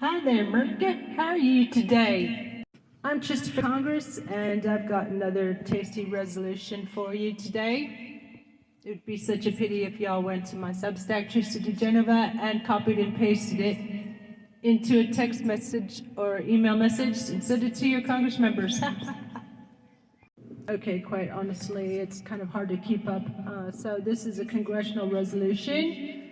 Hi there, America. How are you today? I'm Christopher Congress, and I've got another tasty resolution for you today. It would be such a pity if y'all went to my Substack, Trista DeGenova, and copied and pasted it into a text message or email message and sent it to your Congress members. Okay, quite honestly, it's kind of hard to keep up. So this is a congressional resolution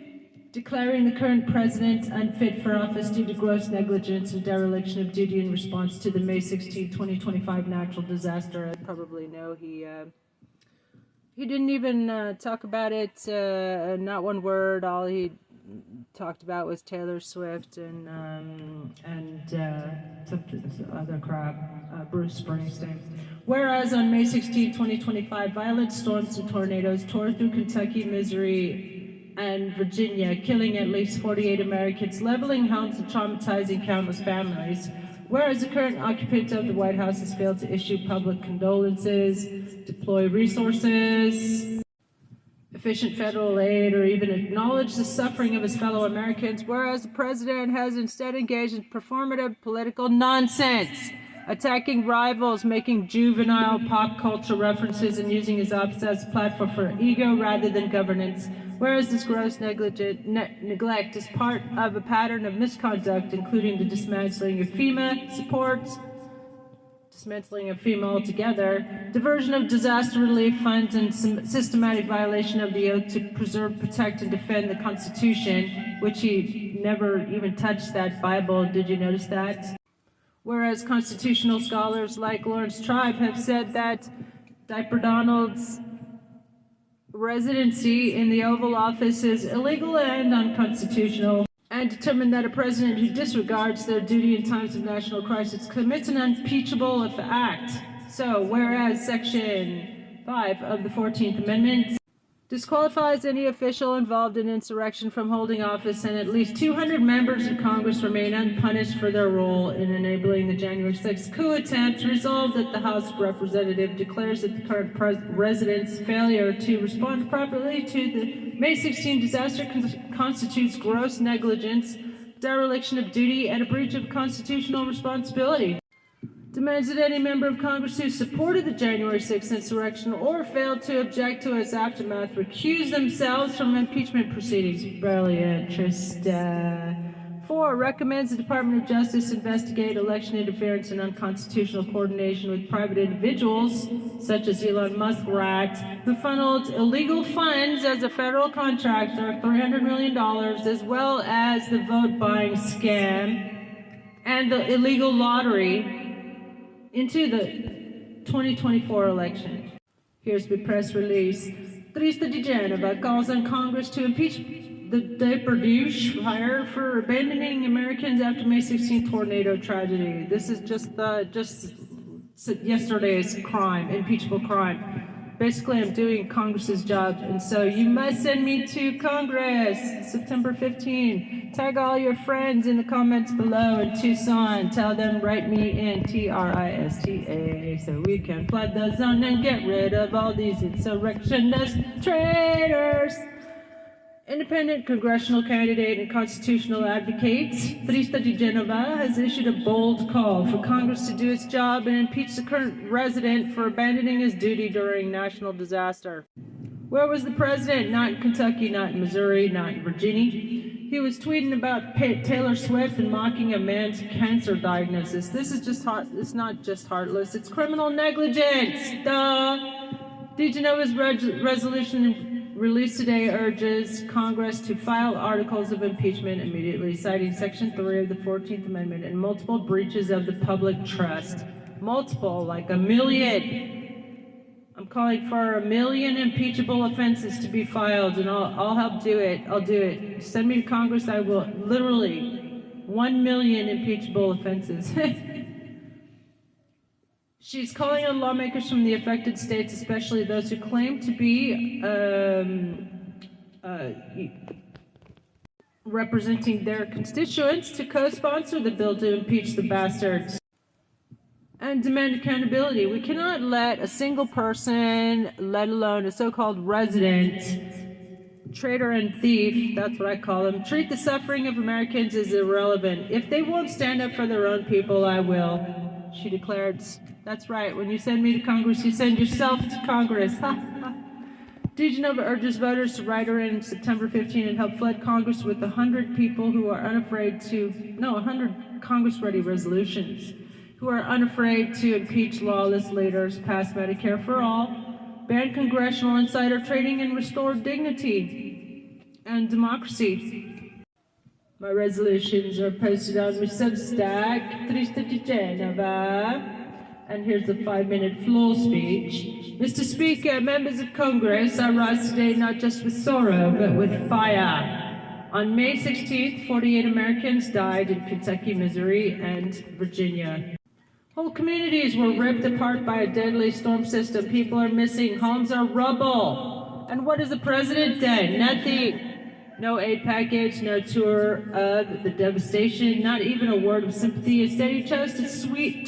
declaring the current president unfit for office due to gross negligence and dereliction of duty in response to the May 16, 2025 natural disaster. As you probably know, he didn't even talk about it, not one word. All he talked about was Taylor Swift and some other crap, Bruce Springsteen. Whereas on May 16, 2025, violent storms and tornadoes tore through Kentucky, Missouri, and Virginia, killing at least 48 Americans, leveling homes and traumatizing countless families. Whereas the current occupant of the White House has failed to issue public condolences, deploy resources, efficient federal aid, or even acknowledge the suffering of his fellow Americans, whereas the president has instead engaged in performative political nonsense, attacking rivals, making juvenile pop culture references, and using his office as a platform for ego rather than governance. Whereas this gross neglect is part of a pattern of misconduct, including the dismantling of FEMA supports, dismantling of FEMA altogether, diversion of disaster relief funds, and systematic violation of the oath to preserve, protect, and defend the Constitution, which he never even touched that Bible. Did you notice that? Whereas constitutional scholars like Lawrence Tribe have said that Diaper Donald's residency in the Oval Office is illegal and unconstitutional, and determined that a president who disregards their duty in times of national crisis commits an unimpeachable act. So, whereas Section 5 of the 14th Amendment disqualifies any official involved in insurrection from holding office, and at least 200 members of Congress remain unpunished for their role in enabling the January 6th coup attempt, resolved that the House of Representatives declares that the current president's failure to respond properly to the May 16 disaster constitutes gross negligence, dereliction of duty, and a breach of constitutional responsibility. Demands that any member of Congress who supported the January 6th insurrection or failed to object to its aftermath recuse themselves from impeachment proceedings. Brilliant, Trista. 4. Recommends the Department of Justice investigate election interference and unconstitutional coordination with private individuals, such as Elon Musk rat, who funneled illegal funds as a federal contractor, $300 million, as well as the vote-buying scam and the illegal lottery into the 2024 election. Here's the press release. Trista DeGenova calls on Congress to impeach the Depardieu fire for abandoning Americans after May 16th tornado tragedy. This is just yesterday's crime, impeachable crime. Basically, I'm doing Congress's job, and so you must send me to Congress, September 15. Tag all your friends in the comments below in Tucson. Tell them write me in TRISTA so we can flood the zone and get rid of all these insurrectionist traitors. Independent congressional candidate and constitutional advocate Trista DeGenova has issued a bold call for Congress to do its job and impeach the current president for abandoning his duty during national disaster. Where was the president? Not in Kentucky, not in Missouri, not in Virginia. He was tweeting about Taylor Swift and mocking a man's cancer diagnosis. This is just it's not just heartless, it's criminal negligence. Duh. DeGenova's resolution released today urges Congress to file articles of impeachment immediately, citing Section 3 of the 14th Amendment and multiple breaches of the public trust. Multiple, like a million. I'm calling for 1 million impeachable offenses to be filed, and I'll help do it. I'll do it. Send me to Congress, I will. Literally, 1 million impeachable offenses. She's calling on lawmakers from the affected states, especially those who claim to be representing their constituents, to co-sponsor the bill to impeach the bastards and demand accountability. We cannot let a single person, let alone a so-called resident, traitor and thief, that's what I call them, treat the suffering of Americans as irrelevant. If they won't stand up for their own people, I will, she declared. That's right, when you send me to Congress, you send yourself to Congress. DeGenova urges voters to write her in September 15 and help flood Congress with 100 people who are unafraid to, 100 Congress-ready resolutions, who are unafraid to impeach lawless leaders, pass Medicare for all, ban congressional insider trading, and restore dignity and democracy. My resolutions are posted on my Substack, Trista DeGenova. And here's the 5-minute floor speech. Mr. Speaker, members of Congress, I rise today not just with sorrow, but with fire. On May 16th, 48 Americans died in Kentucky, Missouri, and Virginia. Whole communities were ripped apart by a deadly storm system. People are missing. Homes are rubble. And what has the president done? Nothing. No aid package, no tour of the devastation, not even a word of sympathy. Instead, he chose to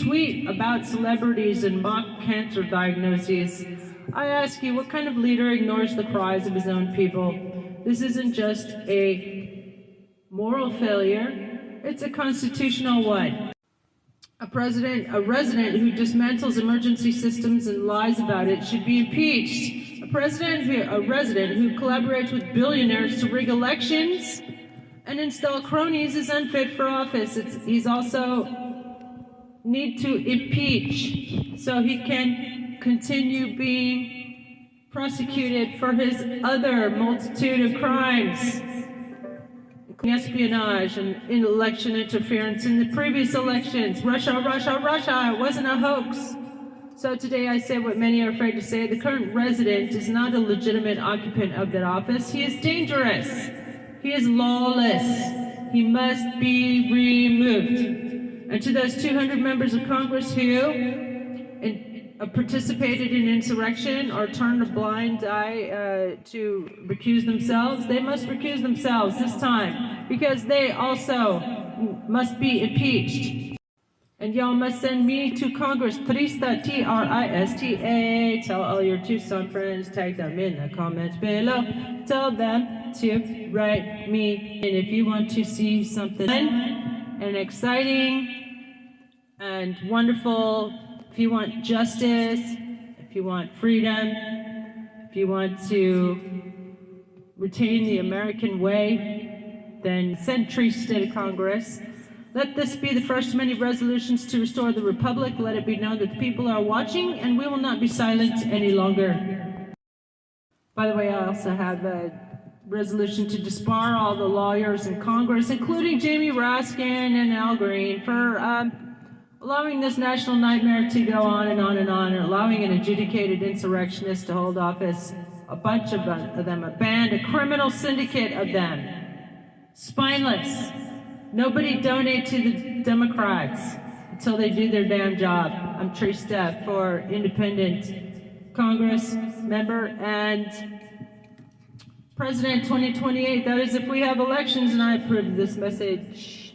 tweet about celebrities and mock cancer diagnoses. I ask you, what kind of leader ignores the cries of his own people? This isn't just a moral failure, it's a constitutional one. A resident who dismantles emergency systems and lies about it should be impeached. A resident who collaborates with billionaires to rig elections and install cronies is unfit for office. He's also need to impeach so he can continue being prosecuted for his other multitude of crimes. Espionage and election interference in the previous elections. Russia, Russia, Russia. It wasn't a hoax. So today I say what many are afraid to say. The current resident is not a legitimate occupant of that office. He is dangerous. He is lawless. He must be removed. And to those 200 members of Congress who participated in insurrection or turned a blind eye to recuse themselves, they must recuse themselves this time because they also must be impeached. And y'all must send me to Congress, Trista, T-R-I-S-T-A. Tell all your Tucson friends, tag them in the comments below. Tell them to write me. And if you want to see something fun and exciting and wonderful, if you want justice, if you want freedom, if you want to retain the American way, then send Trista to Congress. Let this be the first of many resolutions to restore the Republic. Let it be known that the people are watching, and we will not be silent any longer. By the way, I also have a resolution to disbar all the lawyers in Congress, including Jamie Raskin and Al Green, for allowing this national nightmare to go on and on and on, and allowing an adjudicated insurrectionist to hold office, a bunch of them, a band, a criminal syndicate of them, spineless. Nobody donate to the Democrats until they do their damn job. I'm Trista for independent Congress member and President 2028. That is if we have elections, and I approve this message.